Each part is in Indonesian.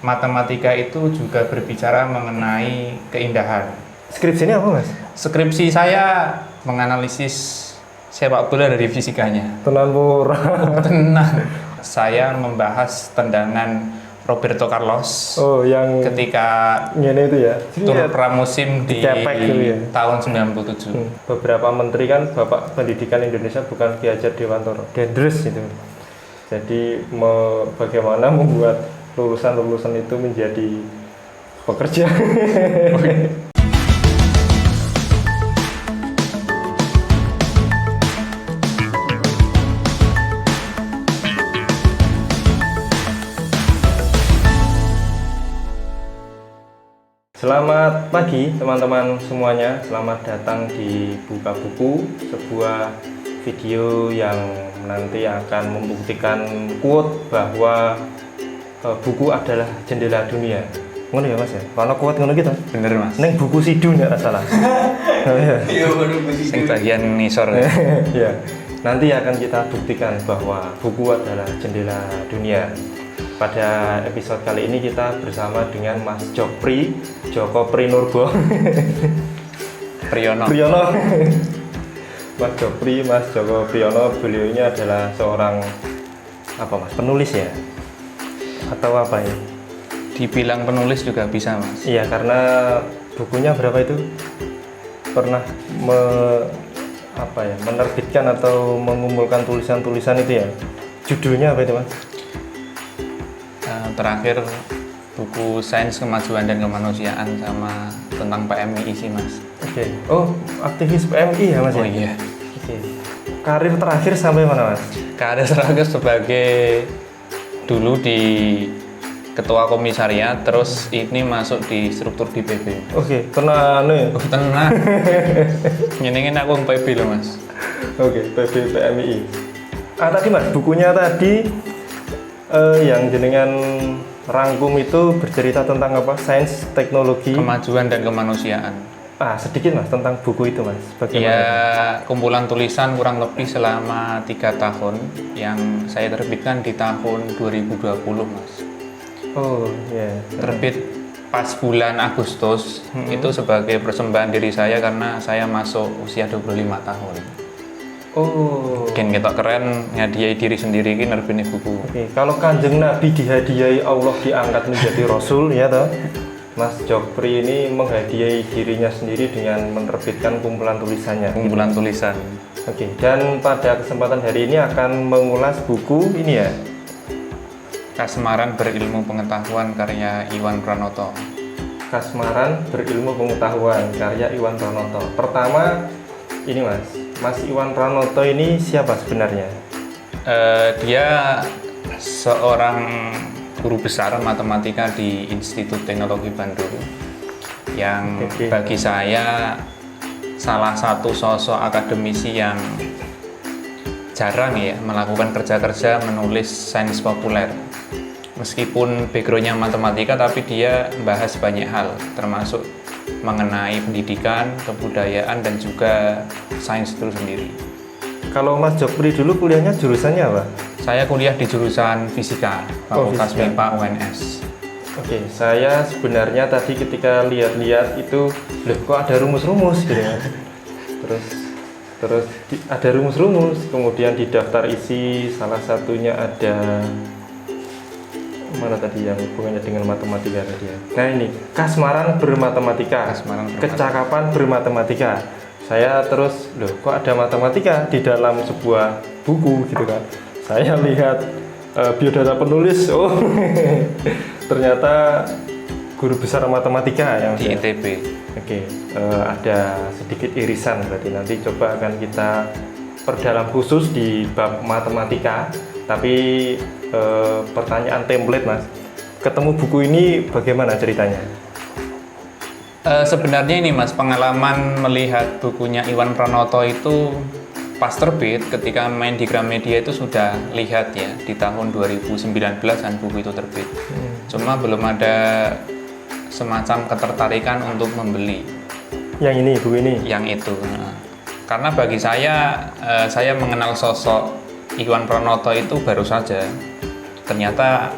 matematika itu juga berbicara mengenai keindahan. Skripsinya apa, Mas? Skripsi saya menganalisis sepak bola dari fisikanya. Tenan pura. Tenang. Saya membahas tendangan Roberto Carlos Oh, yang ketika ngene itu ya. tur pramusim di Dikepek gitu ya. tahun 97. Beberapa menteri kan Bapak Pendidikan Indonesia bukan Ki Hajar Dewantara, Dendres itu. Jadi bagaimana membuat lulusan-lulusan itu menjadi pekerja. Selamat pagi teman-teman semuanya, selamat datang di Buka Buku, sebuah video yang nanti akan membuktikan quote bahwa buku adalah jendela dunia. Ngono ya Mas ya? Kalau quote ngono gitu. Bener Mas. Neng buku sidun nggak salah. Iya bener buku sidun. Yang bagian nisor. Ya. Nanti akan kita buktikan bahwa buku adalah jendela dunia. Pada episode kali ini kita bersama dengan Mas Joko Prinurbo Priyono. Mas Joko Priyono, beliau ini adalah seorang Mas, penulis ya? Atau apa ya? Dibilang penulis juga bisa Mas. Iya, karena bukunya berapa itu? Pernah menerbitkan atau mengumpulkan tulisan-tulisan itu ya? Judulnya apa itu Mas? Terakhir buku Sains Kemajuan dan Kemanusiaan sama tentang PMI sih Mas. Oke. Oh, aktivis PMI ya Mas? Oh ya? iya. Oke. Karir terakhir sampai mana Mas? Karir terakhir sebagai dulu di ketua komisariat, terus ini masuk di struktur di PB. Oke, tenang nih. Oh, tenang. Nyenengin aku PB loh Mas. Oke, PB PMI. Tadi Mas, bukunya tadi yang jenengan rangkum itu bercerita tentang apa? Sains, teknologi, kemajuan dan kemanusiaan. Sedikit Mas tentang buku itu Mas. Bagaimana? Ya, kumpulan tulisan kurang lebih selama 3 tahun yang saya terbitkan di tahun 2020 Mas. Oh, ya. Yeah. Terbit pas bulan Agustus, itu sebagai persembahan diri saya karena saya masuk usia 25 tahun. Oh. Mungkin kita keren ngadiai diri sendiri ini nerbitnya buku. Oke, kalau Kanjeng Nabi dihadiahi Allah diangkat menjadi Rasul ya toh. Mas Jokpri ini menghadiahi dirinya sendiri dengan menerbitkan kumpulan tulisannya. Kumpulan tulisan. Oke, dan pada kesempatan hari ini akan mengulas buku ini ya. Kasmaran Berilmu Pengetahuan karya Iwan Pranoto. Kasmaran Berilmu Pengetahuan karya Iwan Pranoto. Pertama ini Mas Iwan Pranoto ini siapa sebenarnya? Dia seorang guru besar matematika di Institut Teknologi Bandung yang bagi saya salah satu sosok akademisi yang jarang ya melakukan kerja-kerja menulis sains populer. Meskipun backgroundnya matematika, tapi dia membahas banyak hal, termasuk mengenai pendidikan, kebudayaan, dan juga sains itu sendiri. Kalau Mas Jokpri dulu kuliahnya jurusannya apa? Saya kuliah di jurusan Fisika, Fakultas MIPA UNS. Oke, saya sebenarnya tadi ketika lihat-lihat itu, loh kok ada rumus-rumus gitu ya. Terus ada rumus-rumus, kemudian di daftar isi salah satunya ada mana tadi yang hubungannya dengan matematika tadi ya. Nah ini, Kasmaran Bermatematika. Kecakapan bermatematika. Saya terus, loh kok ada matematika di dalam sebuah buku gitu kan. Saya lihat biodata penulis, oh ternyata guru besar matematika yang di ITB. Oke, ada sedikit irisan berarti nanti coba akan kita perdalam khusus di bab matematika. Tapi pertanyaan template Mas, ketemu buku ini bagaimana ceritanya? Sebenarnya ini Mas, pengalaman melihat bukunya Iwan Pranoto itu pas terbit, ketika main di Gramedia itu sudah lihat ya di tahun 2019 kan buku itu terbit. Cuma belum ada semacam ketertarikan untuk membeli. Yang ini, buku ini? Yang itu. Karena bagi saya mengenal sosok Iwan Pranoto itu baru saja. Ternyata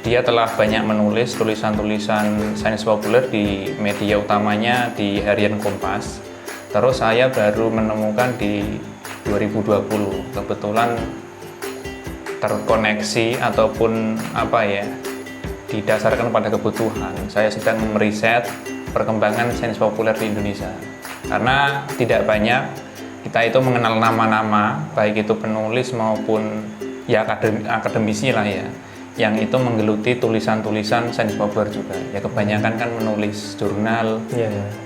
dia telah banyak menulis tulisan-tulisan sains populer di media utamanya di Harian Kompas. Terus saya baru menemukan di 2020, kebetulan terkoneksi ataupun apa ya, didasarkan pada kebutuhan. Saya sedang meriset perkembangan sains populer di Indonesia. Karena tidak banyak kita itu mengenal nama-nama, baik itu penulis maupun ya akademisi lah ya, yang itu menggeluti tulisan-tulisan sains populer juga. Ya kebanyakan kan menulis jurnal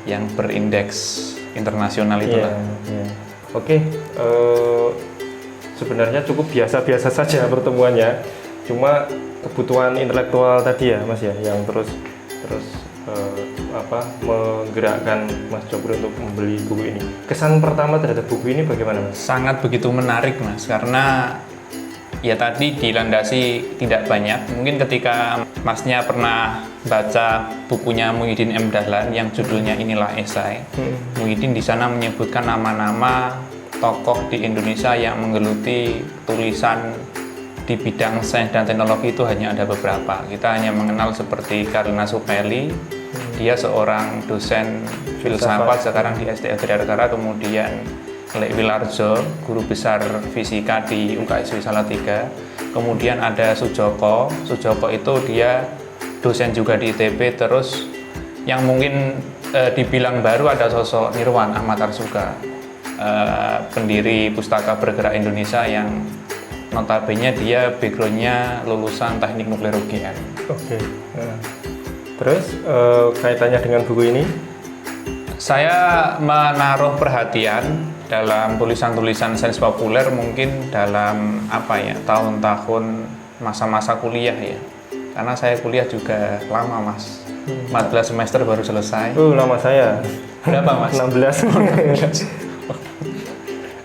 yang berindeks internasional itulah. Oke, sebenarnya cukup biasa-biasa saja pertemuannya. Cuma kebutuhan intelektual tadi ya Mas ya, yang terus menggerakkan Mas Jopri untuk membeli buku ini. Kesan pertama terhadap buku ini bagaimana Mas? Sangat begitu menarik Mas, karena ya tadi dilandasi tidak banyak. Mungkin ketika Masnya pernah baca bukunya Muhyiddin M. Dahlan yang judulnya Inilah Esai. Muhyiddin di sana menyebutkan nama-nama tokoh di Indonesia yang menggeluti tulisan di bidang sains dan teknologi itu hanya ada beberapa. Kita hanya mengenal seperti Karl Nasupeli, dia seorang dosen filsafat sekarang di SDA Tridharma, kemudian Lek Wilarjo, guru besar fisika di UKSW Salatiga. Kemudian ada Sujoko itu dia dosen juga di ITB. Terus yang mungkin dibilang baru ada sosok Nirwan Ahmad Arsuga, pendiri Pustaka Bergerak Indonesia yang notabene dia background-nya lulusan teknik nuklir UGM. Oke. Terus kaitannya dengan buku ini? Saya menaruh perhatian dalam tulisan-tulisan sains populer mungkin dalam tahun-tahun masa-masa kuliah ya. Karena saya kuliah juga lama Mas. 14 semester baru selesai. Lama saya. Berapa Mas? 16.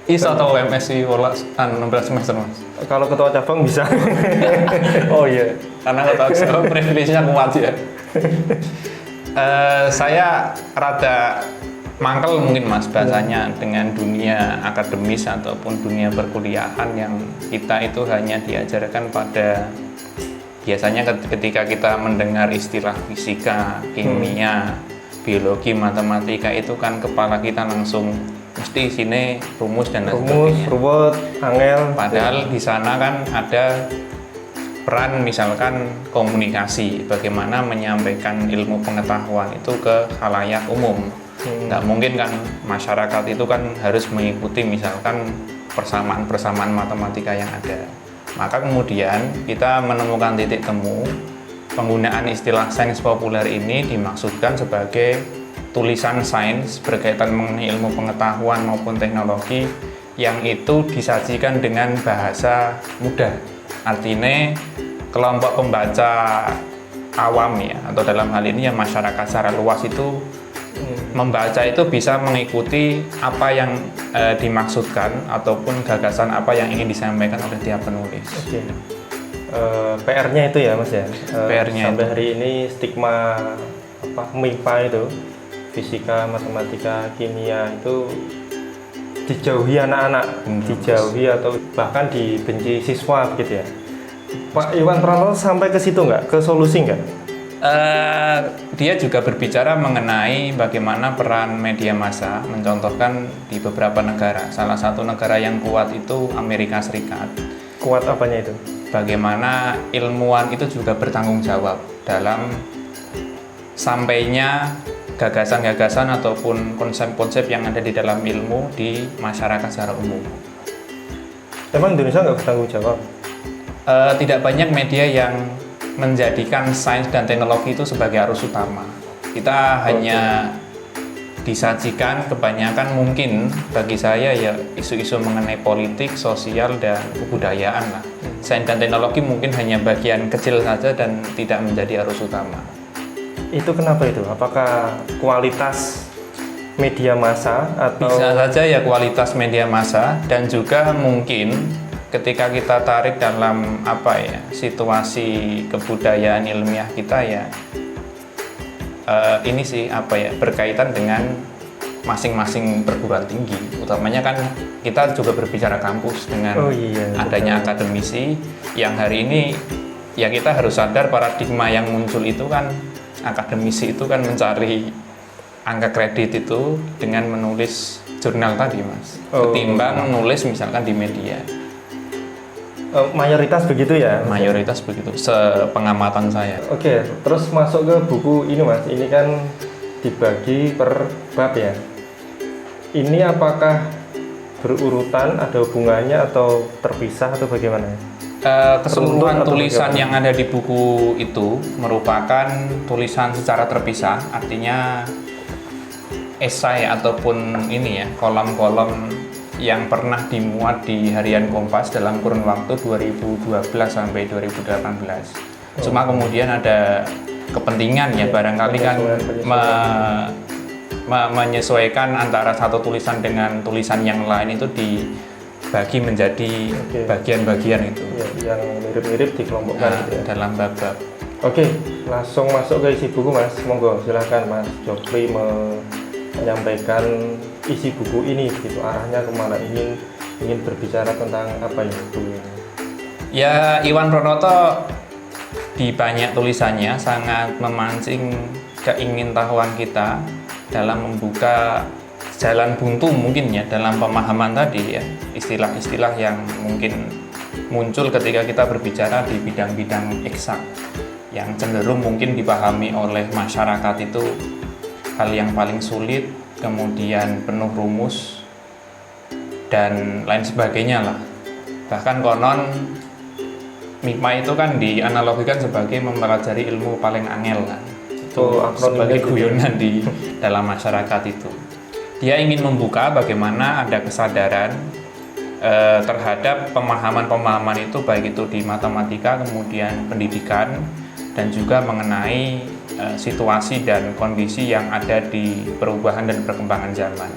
IS atau UMS sih 16 semester Mas? Kalau ketua cabang bisa. Oh iya, karena ketua cabang privilege-nya kuat ya. Saya rada mangkel mungkin Mas bahasanya dengan dunia akademis ataupun dunia perkuliahan yang kita itu hanya diajarkan pada biasanya ketika kita mendengar istilah fisika, kimia, biologi, matematika itu kan kepala kita langsung mesti sini rumus dan lain sebagainya. Ruwet, angel. Padahal di sana kan ada peran misalkan komunikasi, bagaimana menyampaikan ilmu pengetahuan itu ke khalayak umum. Nggak mungkin kan masyarakat itu kan harus mengikuti misalkan persamaan-persamaan matematika yang ada. Maka kemudian kita menemukan titik temu penggunaan istilah sains populer ini dimaksudkan sebagai tulisan sains berkaitan mengenai ilmu pengetahuan maupun teknologi yang itu disajikan dengan bahasa mudah. Artinya kelompok pembaca awam ya, atau dalam hal ini yang masyarakat secara luas itu membaca itu bisa mengikuti apa yang dimaksudkan ataupun gagasan apa yang ingin disampaikan oleh tiap penulis. Oke. PR-nya itu ya Mas ya. PR-nya sampai itu. hari ini stigma MIPA itu, fisika, matematika, kimia itu dijauhi anak-anak, dijauhi atau bahkan dibenci siswa begitu ya. Pak Iwan Pranoto sampai ke situ nggak? Ke solusi nggak? Dia juga berbicara mengenai bagaimana peran media massa, mencontohkan di beberapa negara. Salah satu negara yang kuat itu Amerika Serikat. Kuat apanya itu? Bagaimana ilmuwan itu juga bertanggung jawab dalam sampainya gagasan-gagasan ataupun konsep-konsep yang ada di dalam ilmu di masyarakat secara umum. Emang Indonesia nggak bertanggung jawab? Tidak banyak media yang menjadikan sains dan teknologi itu sebagai arus utama. Kita hanya disajikan kebanyakan mungkin bagi saya ya isu-isu mengenai politik, sosial, dan kebudayaan lah. Sains dan teknologi mungkin hanya bagian kecil saja dan tidak menjadi arus utama. Itu kenapa itu? Apakah kualitas media massa atau? Bisa saja ya kualitas media massa, dan juga mungkin ketika kita tarik dalam situasi kebudayaan ilmiah kita ya ini sih berkaitan dengan masing-masing perguruan tinggi. Utamanya kan kita juga berbicara kampus dengan adanya akademisi yang hari ini ya kita harus sadar paradigma yang muncul itu kan, akademisi itu kan mencari angka kredit itu dengan menulis jurnal tadi Mas, ketimbang menulis misalkan di media. Mayoritas begitu ya? Mayoritas begitu, sepengamatan saya. Oke, terus masuk ke buku ini Mas, ini kan dibagi per bab ya. Ini apakah berurutan, ada hubungannya atau terpisah atau bagaimana? Keseluruhan tulisan yang ada di buku itu merupakan tulisan secara terpisah, artinya esai ataupun ini ya, kolom-kolom yang pernah dimuat di Harian Kompas dalam kurun waktu 2012 sampai 2018. Cuma kemudian ada kepentingan ya, barangkali kan menyesuaikan antara satu tulisan dengan tulisan yang lain itu dibagi menjadi bagian-bagian itu. Ya, yang mirip-mirip dikelompokkan gitu ya. Dalam bab-bab. Oke, langsung masuk ke isi buku Mas. Monggo silahkan Mas Jofri menyampaikan isi buku ini gitu, arahnya kemana, ingin berbicara tentang apa ya buku ini? Ya, Iwan Pranoto di banyak tulisannya sangat memancing keingintahuan kita dalam membuka jalan buntu mungkin ya dalam pemahaman tadi ya, istilah-istilah yang mungkin muncul ketika kita berbicara di bidang-bidang eksak yang cenderung mungkin dipahami oleh masyarakat itu hal yang paling sulit, kemudian penuh rumus dan lain sebagainya lah. Bahkan konon MIPA itu kan dianalogikan sebagai mempelajari ilmu paling angel kan. Itu sebagai guyonan di dalam masyarakat itu. Dia ingin membuka bagaimana ada kesadaran terhadap pemahaman-pemahaman itu, baik itu di matematika, kemudian pendidikan, dan juga mengenai situasi dan kondisi yang ada di perubahan dan perkembangan zaman.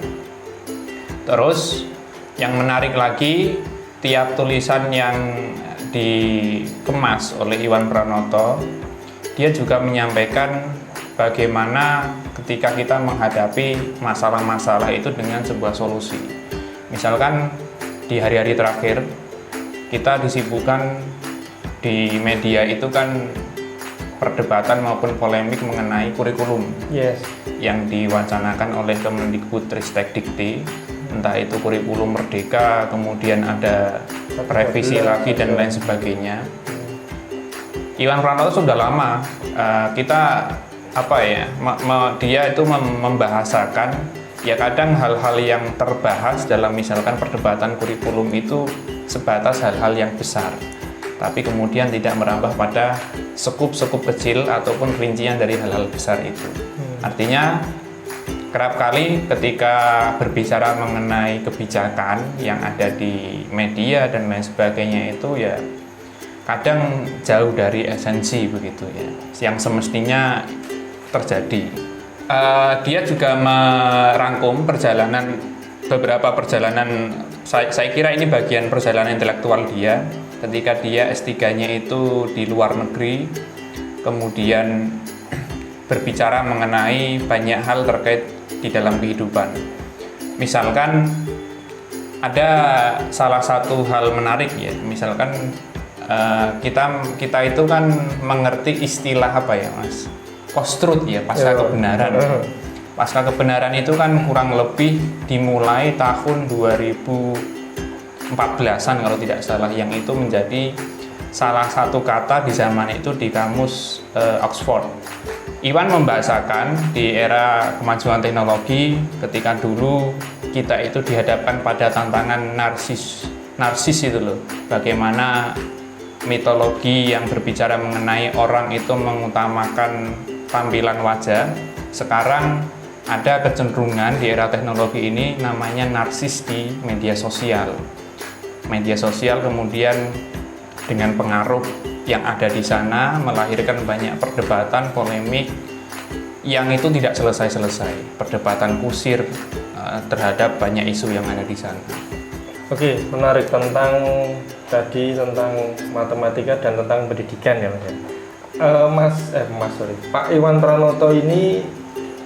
Terus yang menarik lagi, tiap tulisan yang dikemas oleh Iwan Pranoto, dia juga menyampaikan bagaimana ketika kita menghadapi masalah-masalah itu dengan sebuah solusi. Misalkan di hari-hari terakhir kita disibukkan di media itu kan perdebatan maupun polemik mengenai kurikulum yang diwacanakan oleh Kemendikbudristekdikti, entah itu kurikulum merdeka, kemudian ada revisi lagi dan lain sebagainya. Iwan Pranoto sudah lama kita dia itu membahasakan ya, kadang hal-hal yang terbahas dalam misalkan perdebatan kurikulum itu sebatas hal-hal yang besar, tapi kemudian tidak merambah pada sekup-sekup kecil ataupun rincian dari hal-hal besar itu. Artinya kerap kali ketika berbicara mengenai kebijakan yang ada di media dan lain sebagainya itu ya kadang jauh dari esensi begitu ya, yang semestinya terjadi. Dia juga merangkum beberapa perjalanan, saya kira ini bagian perjalanan intelektual dia ketika dia S3-nya itu di luar negeri, kemudian berbicara mengenai banyak hal terkait di dalam kehidupan. Misalkan ada salah satu hal menarik ya, misalkan kita itu kan mengerti istilah apa ya Mas? Post-truth ya, pasca kebenaran. Pasca kebenaran itu kan kurang lebih dimulai tahun 2014-an kalau tidak salah, yang itu menjadi salah satu kata di zaman itu di kamus Oxford. Iwan membahasakan di era kemajuan teknologi, ketika dulu kita itu dihadapkan pada tantangan narsis itu loh, bagaimana mitologi yang berbicara mengenai orang itu mengutamakan tampilan wajah. Sekarang ada kecenderungan di era teknologi ini namanya narsis di media sosial. Media sosial kemudian dengan pengaruh yang ada di sana melahirkan banyak perdebatan, polemik yang itu tidak selesai-selesai. Perdebatan kusir terhadap banyak isu yang ada di sana. Oke, menarik tentang matematika dan tentang pendidikan ya Mas. Pak Iwan Pranoto ini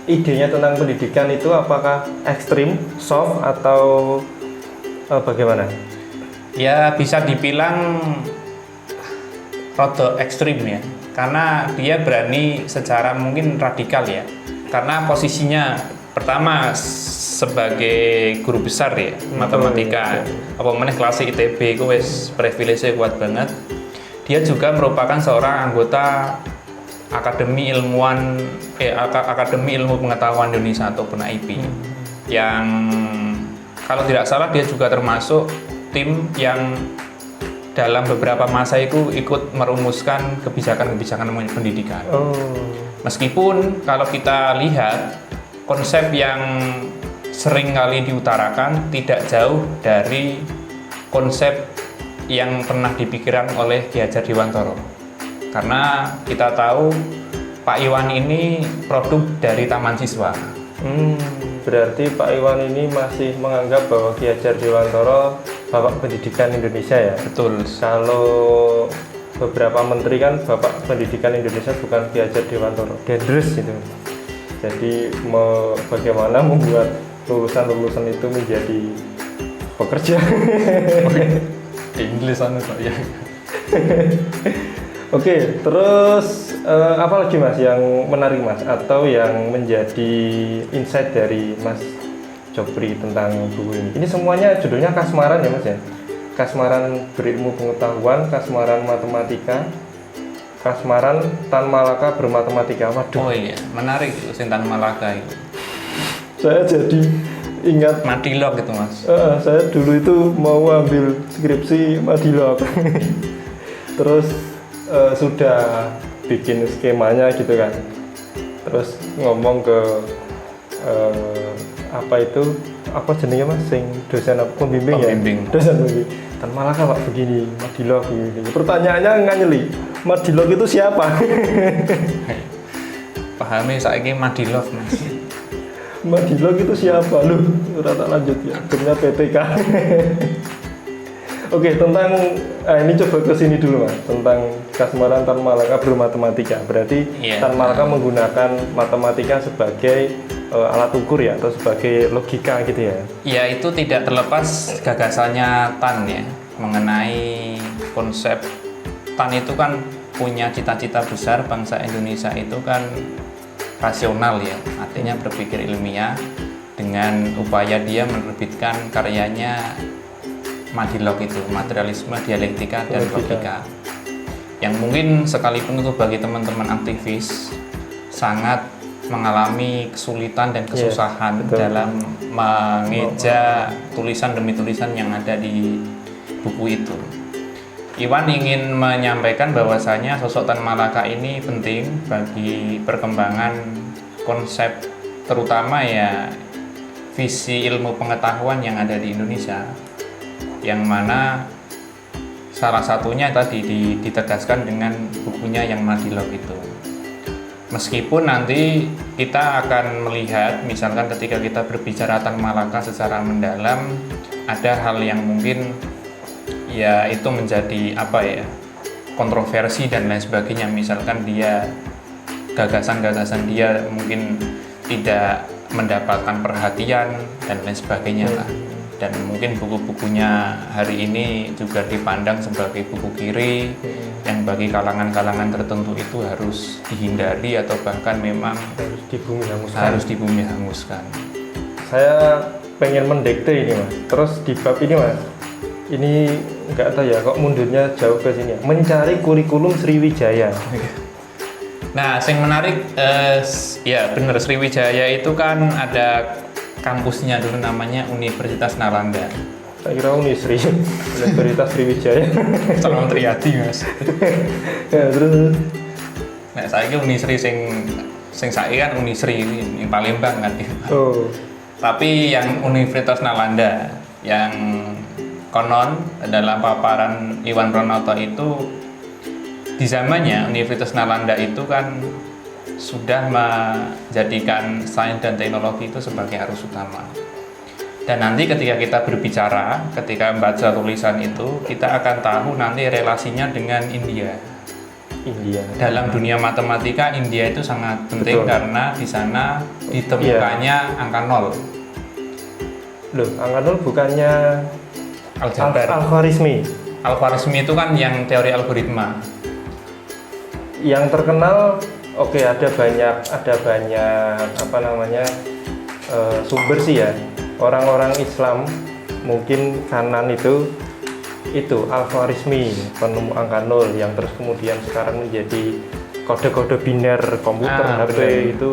idenya tentang pendidikan itu apakah ekstrim, soft atau bagaimana? Ya bisa dibilang rada ekstrim ya, karena dia berani secara mungkin radikal ya, karena posisinya pertama sebagai guru besar ya matematika, apa meneh kelas ITB itu wis privilege kuat banget. Dia juga merupakan seorang anggota Akademi Ilmu Pengetahuan Indonesia atau AIP, yang kalau tidak salah dia juga termasuk tim yang dalam beberapa masa itu ikut merumuskan kebijakan-kebijakan pendidikan. Meskipun kalau kita lihat konsep yang sering kali diutarakan tidak jauh dari konsep yang pernah dipikirkan oleh Ki Hajar Dewantara. Karena kita tahu Pak Iwan ini produk dari Taman Siswa. Berarti Pak Iwan ini masih menganggap bahwa Ki Hajar Dewantara Bapak Pendidikan Indonesia ya? Betul. Kalau beberapa menteri kan Bapak Pendidikan Indonesia bukan Ki Hajar Dewantara, Gendres itu. Jadi bagaimana membuat lulusan-lulusan itu menjadi pekerja. Inggris anu Pak ya. Oke, terus apa lagi Mas yang menarik Mas atau yang menjadi insight dari Mas Jopri tentang buku ini? Ini semuanya judulnya kasmaran ya Mas ya? Kasmaran berilmu pengetahuan, kasmaran matematika, kasmaran Tan Malaka bermatematika. Waduh. Oh iya, menarik itu Tan Malaka itu. Saya jadi ingat Madilog gitu Mas. Saya dulu itu mau ambil skripsi Madilog. Terus sudah bikin skemanya gitu kan. Terus ngomong ke apa jenenge Mas sing dosen pembimbing ya? Dosen pembimbing. Tan Malaka Pak begini, Madilog begini. Pertanyaannya nganyeli. Madilog itu siapa? Pahami saiki Madilog Mas. Madilog itu siapa? Loh, rata lanjut ya. Akhirnya PTK. Oke, tentang ini coba ke sini dulu Mas, tentang kasmaran Tan Malaka bermatematika. Berarti Tan Malaka menggunakan matematika sebagai alat ukur ya, atau sebagai logika gitu ya? Ya, itu tidak terlepas gagasannya Tan ya, mengenai konsep Tan itu kan punya cita-cita besar bangsa Indonesia itu kan rasional ya, artinya berpikir ilmiah dengan upaya dia menerbitkan karyanya Madilog itu, materialisme, dialektika, dan logika. Yang mungkin sekalipun itu bagi teman-teman aktivis sangat mengalami kesulitan dan kesusahan dalam mengeja tulisan demi tulisan yang ada di buku itu. Iwan ingin menyampaikan bahwasanya sosok Tan Malaka ini penting bagi perkembangan konsep, terutama ya visi ilmu pengetahuan yang ada di Indonesia, yang mana salah satunya tadi ditegaskan dengan bukunya yang Madilog itu. Meskipun nanti kita akan melihat, misalkan ketika kita berbicara Tan Malaka secara mendalam, ada hal yang mungkin ya itu menjadi kontroversi dan lain sebagainya. Misalkan gagasan-gagasan dia mungkin tidak mendapatkan perhatian dan lain sebagainya lah. Dan mungkin buku-bukunya hari ini juga dipandang sebagai buku kiri yang bagi kalangan-kalangan tertentu itu harus dihindari atau bahkan memang harus dibumi hanguskan. Saya pengen mendekte ini Mas. Terus di bab ini Mas, ini nggak tahu ya kok mundurnya jauh ke sini. Mencari kurikulum Sriwijaya. Nah, yang menarik ya benar, Sriwijaya itu kan ada kampusnya dulu namanya Universitas Nalanda. Saya kira Unisri, Universitas Sriwijaya. Salam Triadi Mas. Ya, terus. Nah, saya kira Unisri sing saya kan Unisri yang Palembang kan. Oh. Tapi yang Universitas Nalanda yang konon dalam paparan Iwan Pranoto itu di zamannya Universitas Nalanda itu kan sudah menjadikan sains dan teknologi itu sebagai arus utama. Dan nanti ketika kita berbicara, ketika membaca tulisan itu, kita akan tahu nanti relasinya dengan India. Dalam dunia matematika, India itu sangat penting. Betul. Karena di sana ditemukannya angka nol. Loh, angka nol bukannya aljabar. Al-Khwarizmi. Al-Khwarizmi itu kan yang teori algoritma. Yang terkenal, oke, ada banyak apa namanya sumber sih ya. Orang-orang Islam mungkin kanan itu Al-Khwarizmi, penemu angka 0 yang terus kemudian sekarang menjadi kode-kode biner komputer, HP benar. itu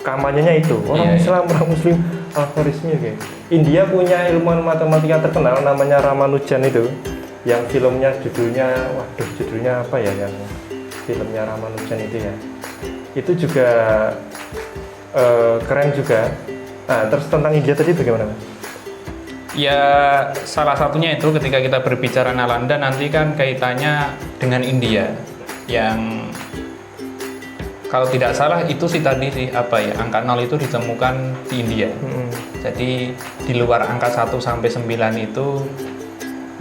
kampanyenya itu orang Islam, orang Muslim, Al-Khwarizmi. Oke. India punya ilmuwan matematika terkenal namanya Ramanujan itu, yang filmnya judulnya apa ya, yang filmnya Ramanujan itu ya, itu juga keren juga. Nah, terus tentang India tadi bagaimana, Mas? Ya, salah satunya itu ketika kita berbicara Nalanda nanti kan kaitannya dengan India, yang kalau tidak salah itu sih tadi sih apa ya, angka 0 itu ditemukan di India. Jadi di luar angka 1 sampai 9 itu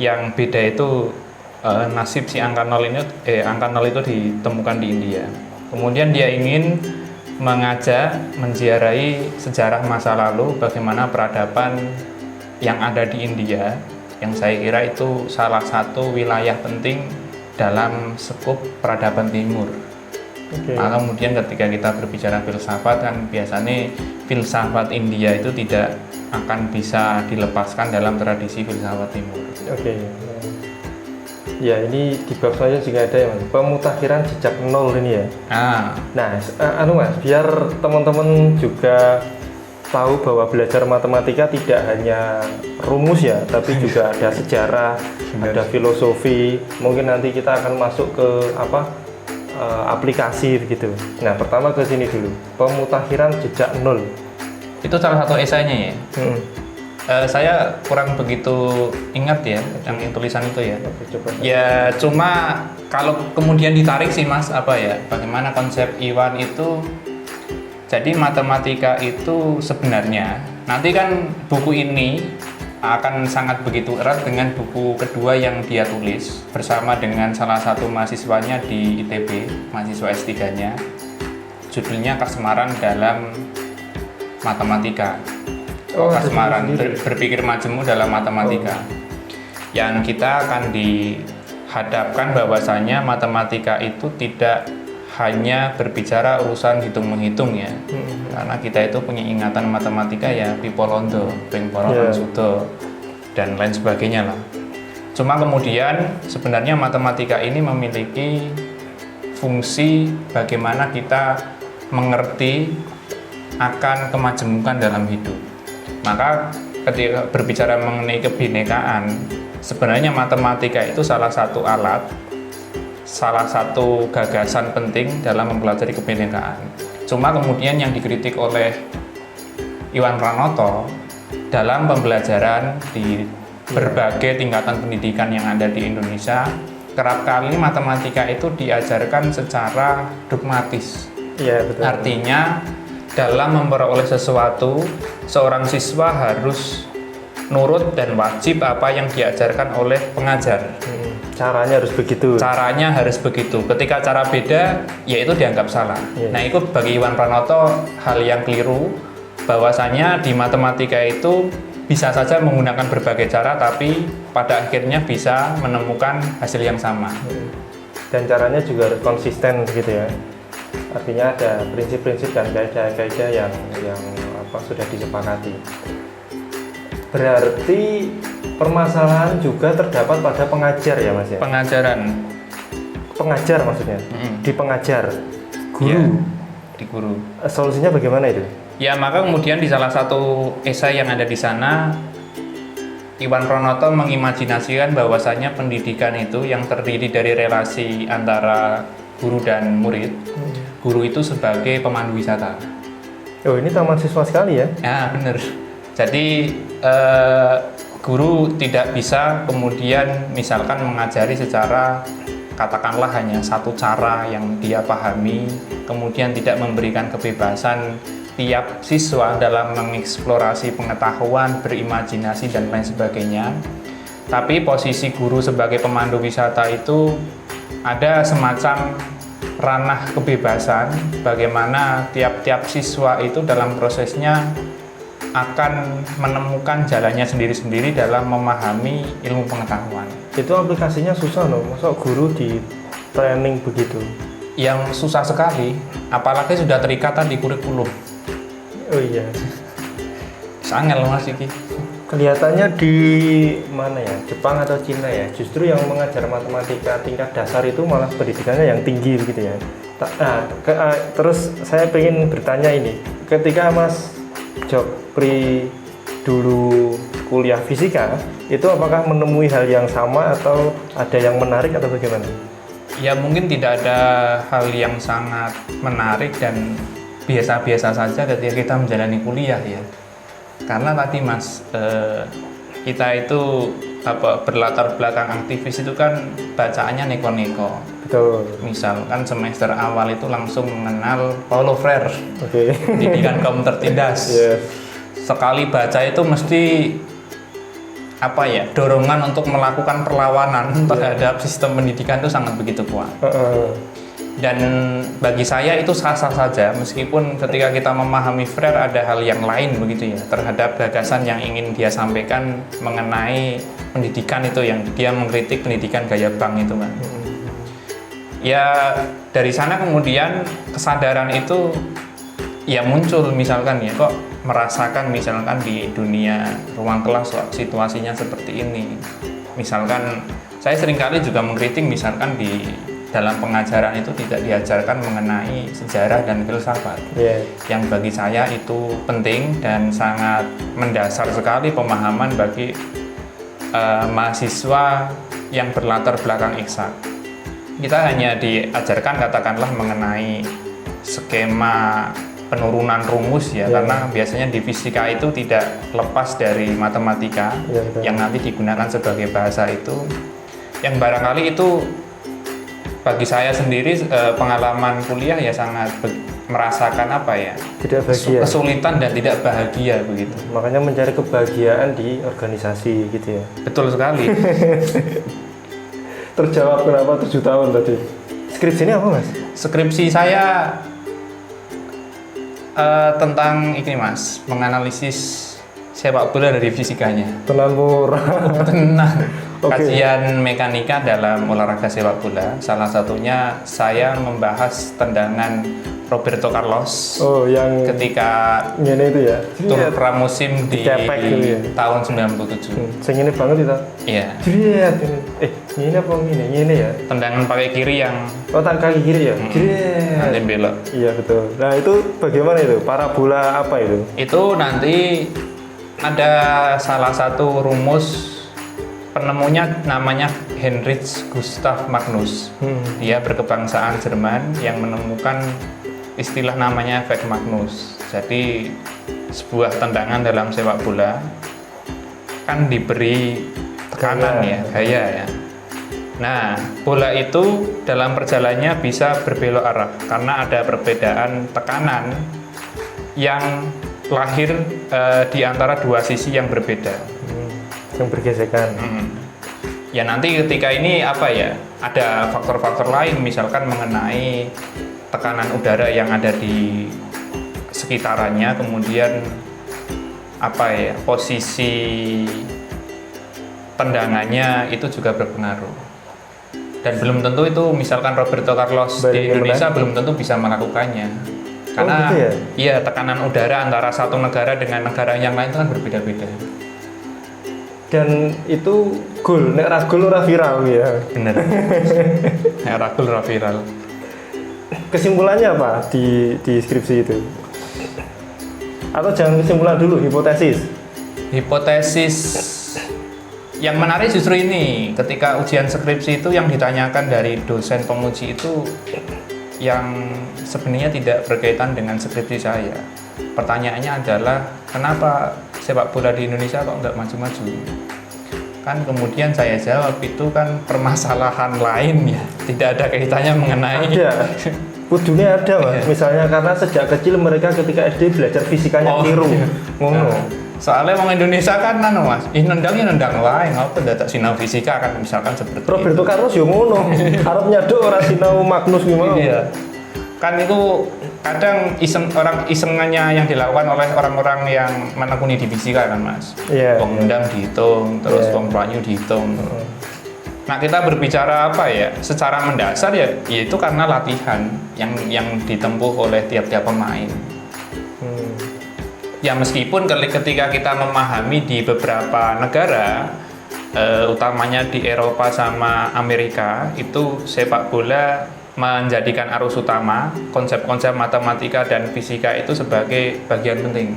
yang beda itu nasib si angka 0 ini angka 0 itu ditemukan di India. Kemudian dia ingin mengajak menziarahi sejarah masa lalu, bagaimana peradaban yang ada di India, yang saya kira itu salah satu wilayah penting dalam skup peradaban timur. Maka kemudian ketika kita berbicara filsafat kan biasanya filsafat India itu tidak akan bisa dilepaskan dalam tradisi filsafat timur. Ya, ini di bab saya juga ada ya, Mas, pemutakhiran jejak 0 ini ya. Nah, Mas, biar teman-teman juga tahu bahwa belajar matematika tidak hanya rumus ya, tapi juga ada sejarah, ada filosofi. Mungkin nanti kita akan masuk ke aplikasi begitu. Nah, pertama ke sini dulu, pemutakhiran jejak 0. Itu salah satu esainya ya. Saya kurang begitu ingat ya yang tulisan itu ya. Coba. Ya cuma kalau kemudian ditarik sih Mas, bagaimana konsep Iwan itu. Jadi matematika itu sebenarnya nanti kan buku ini akan sangat begitu erat dengan buku kedua yang dia tulis bersama dengan salah satu mahasiswanya di ITB, mahasiswa S3-nya. Judulnya Kasmaran dalam Matematika. Kasmaran berpikir majemuk dalam matematika. Yang kita akan dihadapkan bahwasanya matematika itu tidak hanya berbicara urusan hitung-menghitung ya. Karena kita itu punya ingatan matematika ya Pipolondo, Pengporokan Sudo, dan lain sebagainya lah. Cuma kemudian sebenarnya matematika ini memiliki fungsi bagaimana kita mengerti akan kemajemukan dalam hidup. Maka ketika berbicara mengenai kebinekaan, sebenarnya matematika itu salah satu alat, salah satu gagasan penting dalam mempelajari kebinekaan. Cuma kemudian yang dikritik oleh Iwan Pranoto dalam pembelajaran di berbagai tingkatan pendidikan yang ada di Indonesia, kerap kali matematika itu diajarkan secara dogmatis. Iya, betul. Artinya dalam memperoleh sesuatu, seorang siswa harus nurut dan wajib apa yang diajarkan oleh pengajar. Caranya harus begitu. Caranya harus begitu. Ketika cara beda, ya itu dianggap salah. Nah, itu bagi Iwan Pranoto hal yang keliru, bahwasanya di matematika itu bisa saja menggunakan berbagai cara, tapi pada akhirnya bisa menemukan hasil yang sama. Dan caranya juga harus konsisten gitu ya. Artinya ada prinsip-prinsip dan kaidah-kaidah yang sudah disepakati. Berarti permasalahan juga terdapat pada pengajar ya Mas ya? Pengajar maksudnya? Di pengajar, guru? Ya, di guru. Solusinya bagaimana itu? Ya, maka kemudian di salah satu esai yang ada di sana, Iwan Pranoto mengimajinasikan bahwasanya pendidikan itu yang terdiri dari relasi antara guru dan murid. Guru itu sebagai pemandu wisata. Oh, ini taman siswa sekali ya? Ya, benar. Jadi guru tidak bisa kemudian misalkan mengajari secara katakanlah hanya satu cara yang dia pahami, kemudian tidak memberikan kebebasan tiap siswa dalam mengeksplorasi pengetahuan, berimajinasi dan lain sebagainya. Tapi posisi guru sebagai pemandu wisata itu ada semacam ranah kebebasan, bagaimana tiap-tiap siswa itu dalam prosesnya akan menemukan jalannya sendiri-sendiri dalam memahami ilmu pengetahuan. Itu aplikasinya susah loh, masa guru di training begitu? yang susah sekali, apalagi sudah terikat di kurikulum. Oh iya. Sangel Mas iki. Kelihatannya di mana ya, Jepang atau Cina ya, justru yang mengajar matematika tingkat dasar itu malah pendidikannya yang tinggi gitu ya. Terus saya ingin bertanya ini, ketika Mas Jokri dulu kuliah fisika, itu apakah menemui hal yang sama atau ada yang menarik atau bagaimana? Ya mungkin tidak ada hal yang sangat menarik dan biasa-biasa saja ketika kita menjalani kuliah ya. Karena tadi Mas, kita itu berlatar belakang aktivis itu kan bacaannya neko-neko. Betul. Misalkan semester awal itu langsung mengenal Paulo Freire, Oke. pendidikan kaum tertindas. Yes. Sekali baca itu mesti dorongan untuk melakukan perlawanan terhadap sistem pendidikan itu sangat begitu kuat. Dan bagi saya itu sah-sah saja, meskipun ketika kita memahami Freire ada hal yang lain begitu ya terhadap gagasan yang ingin dia sampaikan mengenai pendidikan itu, yang dia mengkritik pendidikan gaya bank itu kan. Ya dari sana kemudian kesadaran itu ya muncul, misalkan ya kok merasakan misalkan di dunia ruang kelas situasinya seperti ini. Misalkan saya seringkali juga mengkritik misalkan di dalam pengajaran itu tidak diajarkan mengenai sejarah dan filsafat. Yang bagi saya itu penting dan sangat mendasar sekali pemahaman bagi mahasiswa yang berlatar belakang eksak. Kita hanya diajarkan katakanlah mengenai skema penurunan rumus ya, karena biasanya di fisika itu tidak lepas dari matematika yang nanti digunakan sebagai bahasa itu, yang barangkali itu bagi saya sendiri pengalaman kuliah ya sangat merasakan tidak bahagia, kesulitan dan tidak bahagia begitu. Makanya mencari kebahagiaan di organisasi gitu ya. Betul sekali. Terjawab kenapa 7 tahun tadi. Skripsi ini apa Mas? Skripsi saya tentang ini Mas, menganalisis sepak bola dari fisikanya. Tenang murah. Tenang. Kajian mekanika dalam olahraga sepak bola. Salah satunya saya membahas tendangan Roberto Carlos. Oh, yang ketika ngene itu ya. tur pramusim di tahun 97. Sing ngene banget itu. Iya. Jret. Ngene apa ngene? Ngene ya. Tendangan pakai kiri yang kaki kiri ya. Jret. Nanti belok. Iya betul. Nah, itu bagaimana itu? Parabola apa itu? Itu nanti ada salah satu rumus, penemunya namanya Heinrich Gustav Magnus. Dia berkebangsaan Jerman yang menemukan istilah namanya efek Magnus. Jadi sebuah tendangan dalam sepak bola kan diberi tekanan gaya ya. Nah, bola itu dalam perjalanannya bisa berbelok arah karena ada perbedaan tekanan yang lahir di antara dua sisi yang berbeda, yang bergesekan. Ya nanti ketika ini ada faktor-faktor lain, misalkan mengenai tekanan udara yang ada di sekitarannya, kemudian posisi tendangannya itu juga berpengaruh. Dan belum tentu itu, misalkan Roberto Carlos di Indonesia belum tentu bisa melakukannya. Karena tekanan udara antara satu negara dengan negara yang lain itu kan berbeda-beda. Dan itu gol, nek ra gol ora viral ya. Bener. Nek ra gol ora viral. Kesimpulannya apa di skripsi itu? Atau jangan kesimpulan dulu, hipotesis. Hipotesis yang menarik justru ini, ketika ujian skripsi itu yang ditanyakan dari dosen penguji itu yang sebenarnya tidak berkaitan dengan skripsi saya. Pertanyaannya adalah kenapa sepak bola di Indonesia kok nggak maju-maju? Kan kemudian saya jawab itu kan permasalahan lain ya, tidak ada kaitannya mengenai. Ada, kudunya ada Mas. Misalnya karena sejak kecil mereka ketika SD belajar fisikanya keliru, ngono. Soalnya orang Indonesia kan Mas, nendang lain, apa tidak sinau fisika kan misalkan seperti Roberto Carlos yo ngono. Arep nyaduk ora sinau Magnus gimana? Iya. Kan itu kadang isengannya yang dilakukan oleh orang-orang yang menekuni di fisika kan Mas. Wong nendang dihitung, terus wong pelanyu dihitung. Nah, kita berbicara apa ya? Secara mendasar ya, yaitu karena latihan yang ditempuh oleh tiap-tiap pemain. Ya meskipun ketika kita memahami di beberapa negara, utamanya di Eropa sama Amerika, itu sepak bola menjadikan arus utama konsep-konsep matematika dan fisika itu sebagai bagian penting.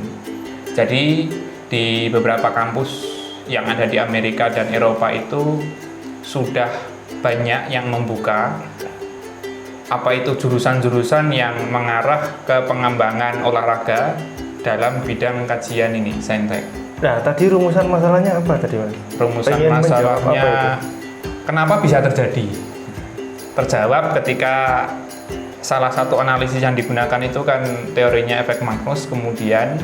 Jadi di beberapa kampus yang ada di Amerika dan Eropa itu sudah banyak yang membuka apa itu jurusan-jurusan yang mengarah ke pengembangan olahraga dalam bidang kajian ini, saintek. Nah, tadi rumusan masalahnya apa tadi, Mas? Rumusan Pengen menjawab masalahnya apa kenapa bisa terjadi? Terjawab ketika salah satu analisis yang digunakan itu kan teorinya efek Magnus, kemudian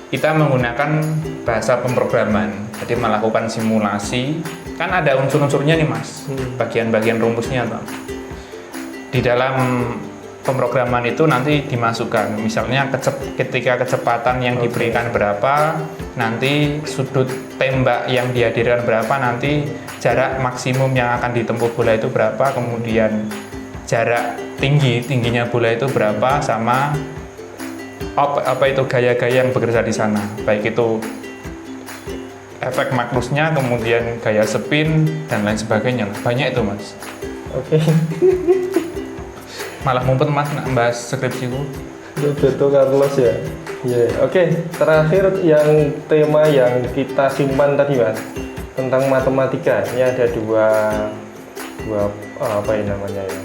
kita menggunakan bahasa pemrograman, jadi melakukan simulasi. Kan ada unsur-unsurnya nih Mas, bagian-bagian rumusnya Bang. Di dalam pemrograman itu nanti dimasukkan, misalnya ketika kecepatan yang diberikan berapa, nanti sudut tembak yang dihadirkan berapa, nanti jarak maksimum yang akan ditempuh bola itu berapa, kemudian jarak tingginya bola itu berapa, sama apa itu gaya-gaya yang bekerja di sana, baik itu efek Magnusnya, kemudian gaya spin dan lain sebagainya. Banyak itu Mas. Oke. Malah mumpet Mas bahas skripsiku. Roberto Carlos ya. Yeah. Oke, terakhir yang tema yang kita simpan tadi Mas, tentang matematika. Ini ada dua apa ya namanya ya?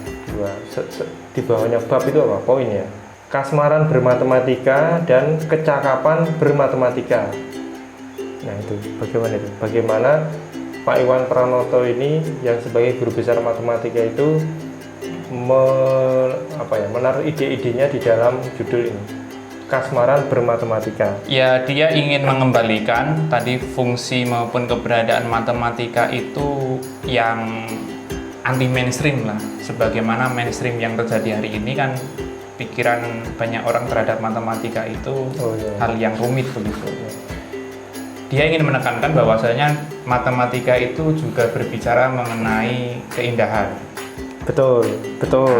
Di bawahnya bab itu apa? Poin ya. Kasmaran bermatematika dan kecakapan bermatematika. Nah itu bagaimana itu? Bagaimana Pak Iwan Pranoto ini yang sebagai guru besar matematika itu menaruh ide-idenya di dalam judul ini, Kasmaran bermatematika. Ya, dia ingin mengembalikan tadi fungsi maupun keberadaan matematika itu yang anti mainstream lah. Sebagaimana mainstream yang terjadi hari ini kan pikiran banyak orang terhadap matematika itu hal yang rumit begitu. Dia ingin menekankan bahwasanya matematika itu juga berbicara mengenai keindahan. Betul.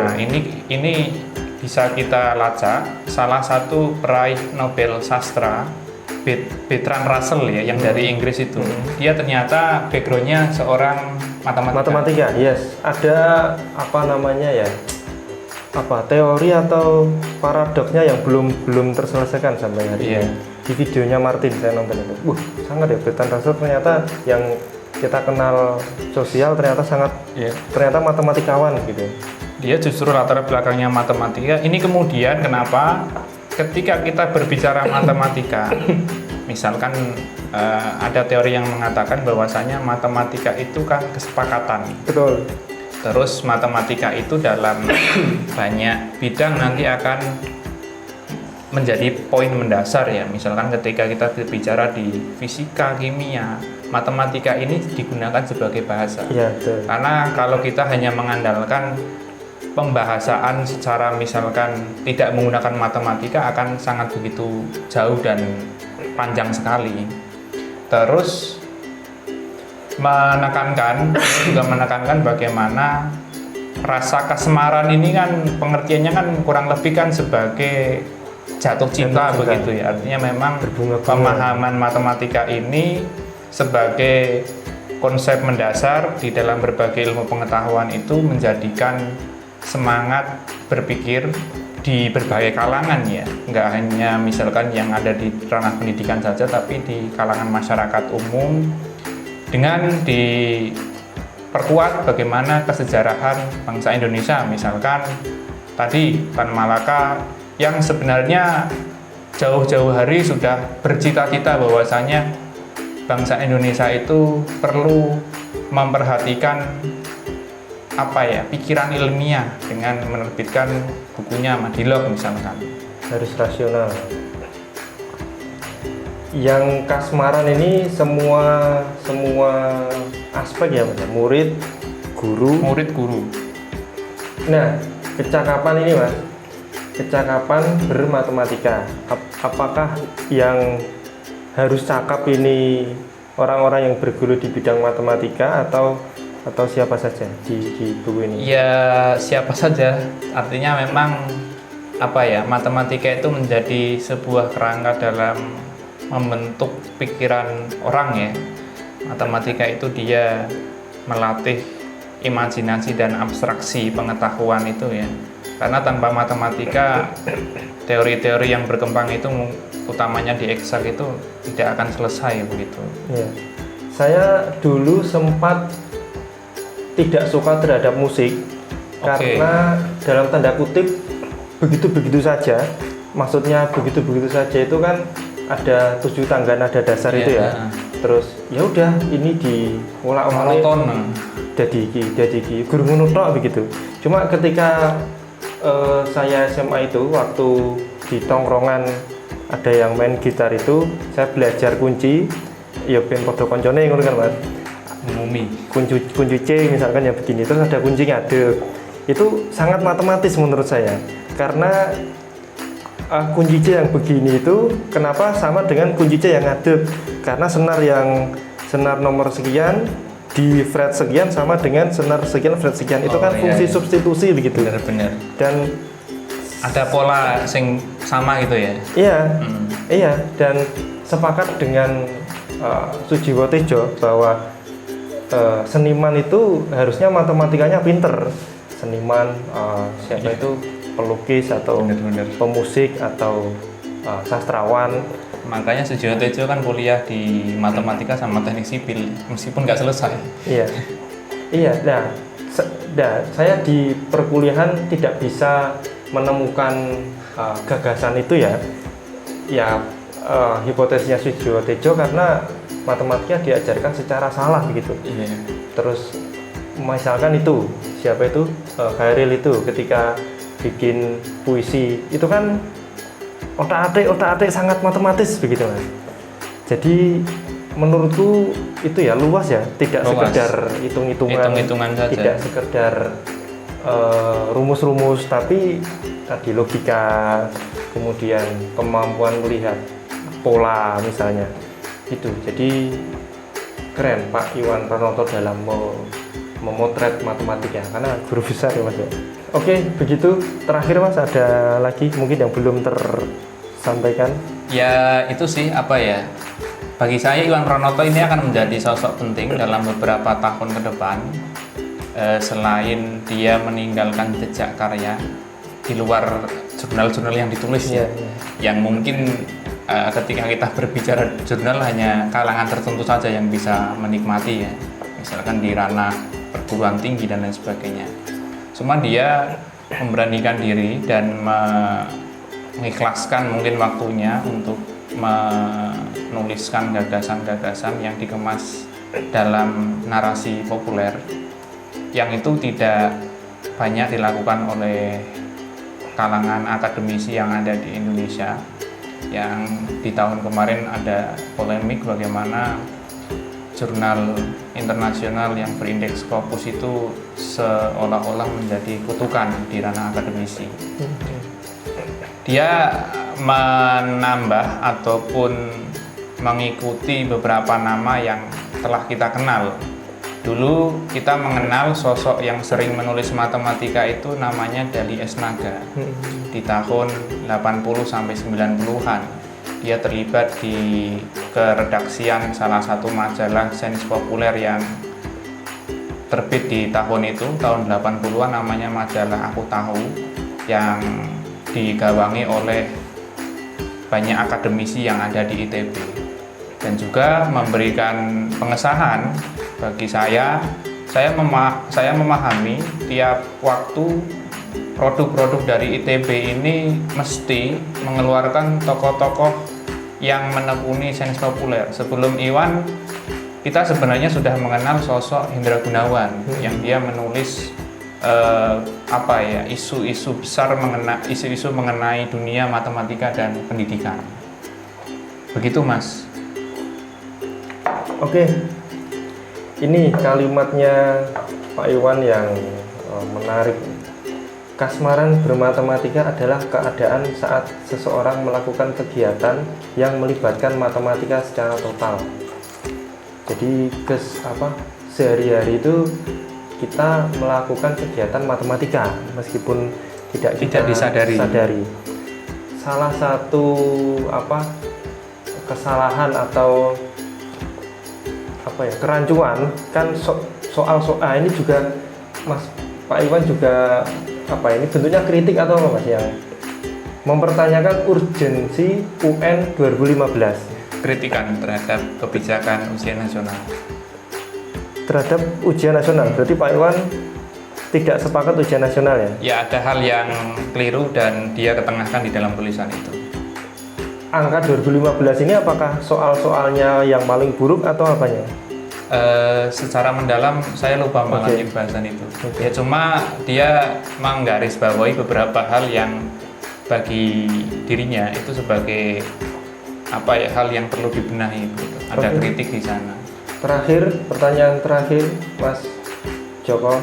Nah, ini bisa kita lacak salah satu peraih Nobel sastra Bertrand Russell ya, yang dari Inggris itu. Dia ternyata backgroundnya seorang matematika. Yes, ada apa namanya ya? Apa teori atau paradoksnya yang belum terselesaikan sampai hari ini. Di videonya Martin saya nonton itu. Sangat ya, Bertrand Russell ternyata yang kita kenal sosial ternyata ternyata matematikawan gitu. Dia justru latar belakangnya matematika. Ini kemudian kenapa ketika kita berbicara matematika, misalkan ada teori yang mengatakan bahwasanya matematika itu kan kesepakatan. Betul. Terus matematika itu dalam banyak bidang nanti akan menjadi poin mendasar ya. Misalkan ketika kita berbicara di fisika, kimia, matematika ini digunakan sebagai bahasa. Iya, betul. Karena kalau kita hanya mengandalkan pembahasaan secara misalkan tidak menggunakan matematika akan sangat begitu jauh dan panjang sekali. Terus juga menekankan bagaimana rasa kasmaran ini kan pengertiannya kan kurang lebih kan sebagai jatuh cinta begitu ya. Artinya memang pemahaman matematika ini sebagai konsep mendasar di dalam berbagai ilmu pengetahuan itu menjadikan semangat berpikir di berbagai kalangan ya, nggak hanya misalkan yang ada di ranah pendidikan saja, tapi di kalangan masyarakat umum dengan diperkuat bagaimana kesejarahan bangsa Indonesia. Misalkan tadi Tan Malaka yang sebenarnya jauh-jauh hari sudah bercita-cita bahwasanya bangsa Indonesia itu perlu memperhatikan pikiran ilmiah dengan menerbitkan bukunya Madilog misalkan. Harus rasional. Yang kasmaran ini semua aspek ya Mas, murid, guru. Nah, kecakapan ini Mas, kecakapan bermatematika. Apakah yang harus cakap ini orang-orang yang berguru di bidang matematika atau atau siapa saja di buku ini? Ya siapa saja, artinya memang apa ya, matematika itu menjadi sebuah kerangka dalam membentuk pikiran orang ya. Matematika itu dia melatih imajinasi dan abstraksi pengetahuan itu ya. Karena tanpa matematika, teori-teori yang berkembang itu utamanya di eksak itu tidak akan selesai begitu. Ya. Saya dulu sempat tidak suka terhadap musik karena dalam tanda kutip begitu-begitu saja. Maksudnya begitu-begitu saja itu kan ada 7 tangga nada dasar itu ya. Terus ya udah ini diulak-alik jadi guru ngono tok begitu. Cuma ketika saya SMA itu waktu di tongkrongan ada yang main gitar itu, saya belajar kunci ya ben padha koncone ngono kan Mas. Kunci C misalkan yang begini, terus ada kunci ngadeg. Itu sangat matematis menurut saya. Karena kunci C yang begini itu kenapa sama dengan kunci C yang ngadeg? Karena senar nomor sekian di fret sekian sama dengan senar sekian fret sekian. Itu kan fungsi substitusi begitu. Benar-benar. Dan ada pola sing sama gitu ya. Iya. Iya, dan sepakat dengan Sujiwo Tejo bahwa seniman itu harusnya matematikanya pinter. Seniman siapa itu pelukis atau pemusik atau sastrawan. Makanya Sujiwo Tejo kan kuliah di matematika sama teknik sipil meskipun nggak selesai. Iya. Iya, saya di perkuliahan tidak bisa menemukan gagasan itu ya. Ya hipotesisnya Sujiwo Tejo karena matematika diajarkan secara salah begitu. Iya. Terus misalkan itu siapa itu Khairil itu ketika bikin puisi itu kan otak-atik sangat matematis begitu Mas. Jadi menurutku itu ya luas ya, tidak sekedar hitung-hitungan saja. Tidak sekedar rumus-rumus, tapi tadi logika, kemudian kemampuan melihat pola misalnya itu. Jadi keren Pak Iwan Pranoto dalam memotret matematika karena guru besar ya Mas ya. Oke, begitu. Terakhir Mas, ada lagi mungkin yang belum tersampaikan? Ya itu sih apa ya, bagi saya Iwan Pranoto ini akan menjadi sosok penting dalam beberapa tahun ke depan. Selain dia meninggalkan jejak karya di luar jurnal-jurnal yang ditulis yang mungkin ketika kita berbicara jurnal hanya kalangan tertentu saja yang bisa menikmati ya, misalkan di ranah perguruan tinggi dan lain sebagainya. Cuma dia memberanikan diri dan mengikhlaskan mungkin waktunya untuk menuliskan gagasan-gagasan yang dikemas dalam narasi populer yang itu tidak banyak dilakukan oleh kalangan akademisi yang ada di Indonesia. Yang di tahun kemarin ada polemik bagaimana jurnal internasional yang berindeks Scopus itu seolah-olah menjadi kutukan di ranah akademisi. Dia menambah ataupun mengikuti beberapa nama yang telah kita kenal. Dulu kita mengenal sosok yang sering menulis matematika itu namanya Dali Esnaga. Di tahun 80 sampai 90-an dia terlibat di keredaksian salah satu majalah sains populer yang terbit di tahun itu, tahun 80-an, namanya majalah Aku Tahu, yang digawangi oleh banyak akademisi yang ada di ITB dan juga memberikan pengesahan bagi saya memahami tiap waktu produk-produk dari ITB ini mesti mengeluarkan tokoh-tokoh yang menekuni sains populer. Sebelum Iwan, kita sebenarnya sudah mengenal sosok Hendra Gunawan yang dia menulis isu-isu besar mengenai dunia matematika dan pendidikan. Begitu Mas. Oke. Ini kalimatnya Pak Iwan yang menarik. Kasmaran bermatematika adalah keadaan saat seseorang melakukan kegiatan yang melibatkan matematika secara total. Jadi sehari-hari itu kita melakukan kegiatan matematika meskipun tidak disadari. Salah satu kesalahan atau kerancuan kan soal-soal ini juga Pak Iwan juga ini bentuknya kritik atau apa Mas yang mempertanyakan urgensi UN 2015 kritikan terhadap kebijakan ujian nasional. Terhadap ujian nasional, berarti Pak Iwan tidak sepakat ujian nasional ya? Ya, ada hal yang keliru dan dia ketengahkan di dalam tulisan itu. Angka 2015 ini apakah soal-soalnya yang paling buruk atau apanya? Secara mendalam saya lupa mengenai bahasan itu. Ya cuma dia menggarisbawahi beberapa hal yang bagi dirinya itu sebagai hal yang perlu dibenahi. Gitu. Ada kritik di sana. Terakhir, pertanyaan terakhir, Mas Joko,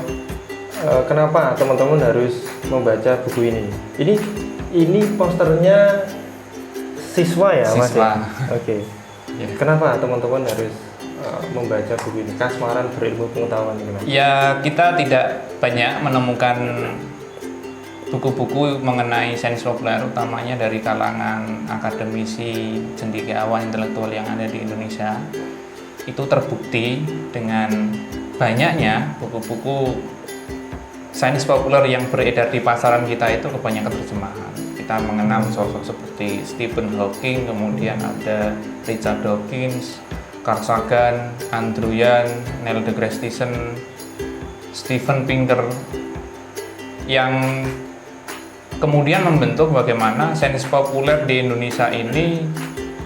kenapa teman-teman harus membaca buku ini? Ini posternya siswa ya, Mas? Siswa. Oke. Yeah. Kenapa teman-teman harus membaca buku ini? Kasmaran berilmu pengetahuan ini. Ya, kita tidak banyak menemukan buku-buku mengenai sains populer, utamanya dari kalangan akademisi, cendekiawan, intelektual yang ada di Indonesia. Itu terbukti dengan banyaknya buku-buku sains populer yang beredar di pasaran kita itu kebanyakan terjemahan. Kita mengenal sosok seperti Stephen Hawking, kemudian ada Richard Dawkins, Carl Sagan, Andrew Yang, Neil deGrasse Tyson, Steven Pinker, yang kemudian membentuk bagaimana sains populer di Indonesia ini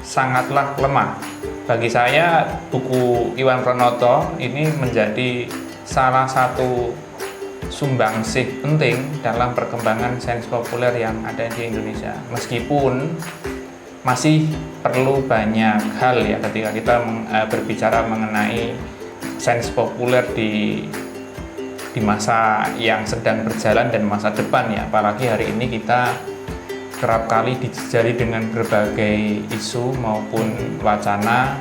sangatlah lemah. Bagi saya, buku Iwan Pranoto ini menjadi salah satu sumbangsih penting dalam perkembangan sains populer yang ada di Indonesia. Meskipun masih perlu banyak hal ya ketika kita berbicara mengenai sains populer di masa yang sedang berjalan dan masa depan ya. Apalagi hari ini kita kerap kali dijejali dengan berbagai isu maupun wacana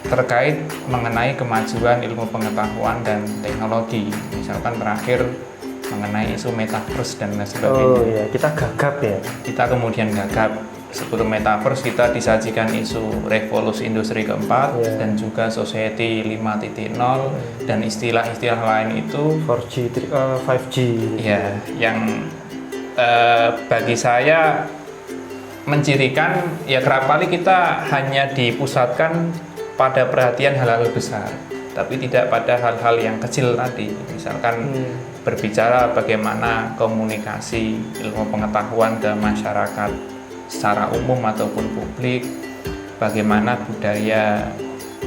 terkait mengenai kemajuan ilmu pengetahuan dan teknologi. Misalkan terakhir mengenai isu metaverse dan lain sebagainya. Oh iya, kita gagap ya. Kita kemudian gagap sebelum metaverse kita disajikan isu revolusi industri keempat dan juga society 5.0 dan istilah-istilah lain itu 4G, 5G. Ya, yang bagi saya mencirikan ya kerap kali kita hanya dipusatkan pada perhatian hal-hal besar, tapi tidak pada hal-hal yang kecil tadi. Misalkan berbicara bagaimana komunikasi ilmu pengetahuan ke masyarakat secara umum ataupun publik, bagaimana budaya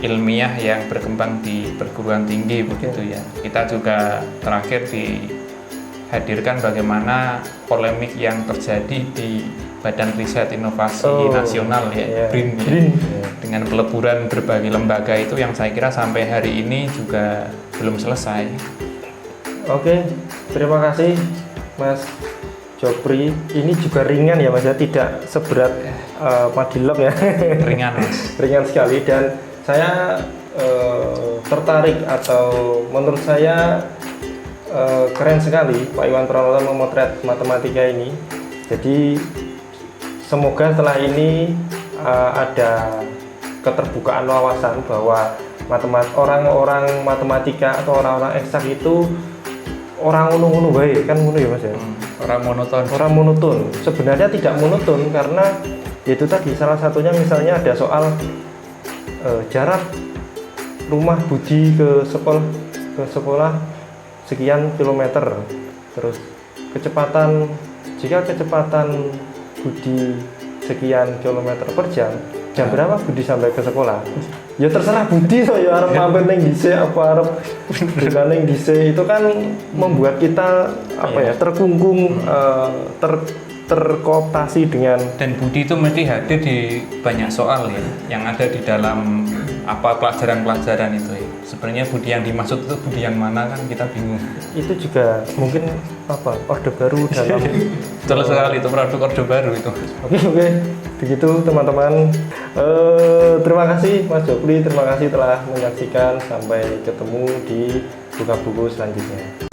ilmiah yang berkembang di perguruan tinggi begitu ya. Kita juga terakhir dihadirkan bagaimana polemik yang terjadi di Badan Riset Inovasi Nasional ya, BRIN ya, dengan peleburan berbagai lembaga itu yang saya kira sampai hari ini juga belum selesai. Oke, terima kasih Mas Jopri. Ini juga ringan ya Mas ya, tidak seberat Madilog ya. Ringan Mas. Ringan sekali dan saya tertarik atau menurut saya keren sekali Pak Iwan Pranoto memotret matematika ini. Jadi semoga setelah ini ada keterbukaan wawasan bahwa orang-orang matematika atau orang-orang eksak itu orang ngono-ngono baik kan ngono ya Mas ya. Orang monoton. Orang monoton. Sebenarnya tidak monoton karena itu tadi salah satunya misalnya ada soal jarak rumah Budi ke sekolah sekian kilometer. Terus jika kecepatan Budi sekian kilometer per jam berapa Budi sampai ke sekolah? Ya terserah Budi so ya arep mampir ning dhisik apa arep dolan ning dhisik itu kan membuat kita terkungkung terkooptasi dengan dan Budi itu mesti hadir di banyak soal ya yang ada di dalam pelajaran-pelajaran itu ya. Sebenarnya Budi yang dimaksud itu Budi yang mana kan kita bingung. Itu juga mungkin orde baru dalam betul sekali itu produk orde baru itu. Oke, begitu teman-teman. Terima kasih Mas Jopri, terima kasih telah menyaksikan. Sampai ketemu di Buka Buku selanjutnya.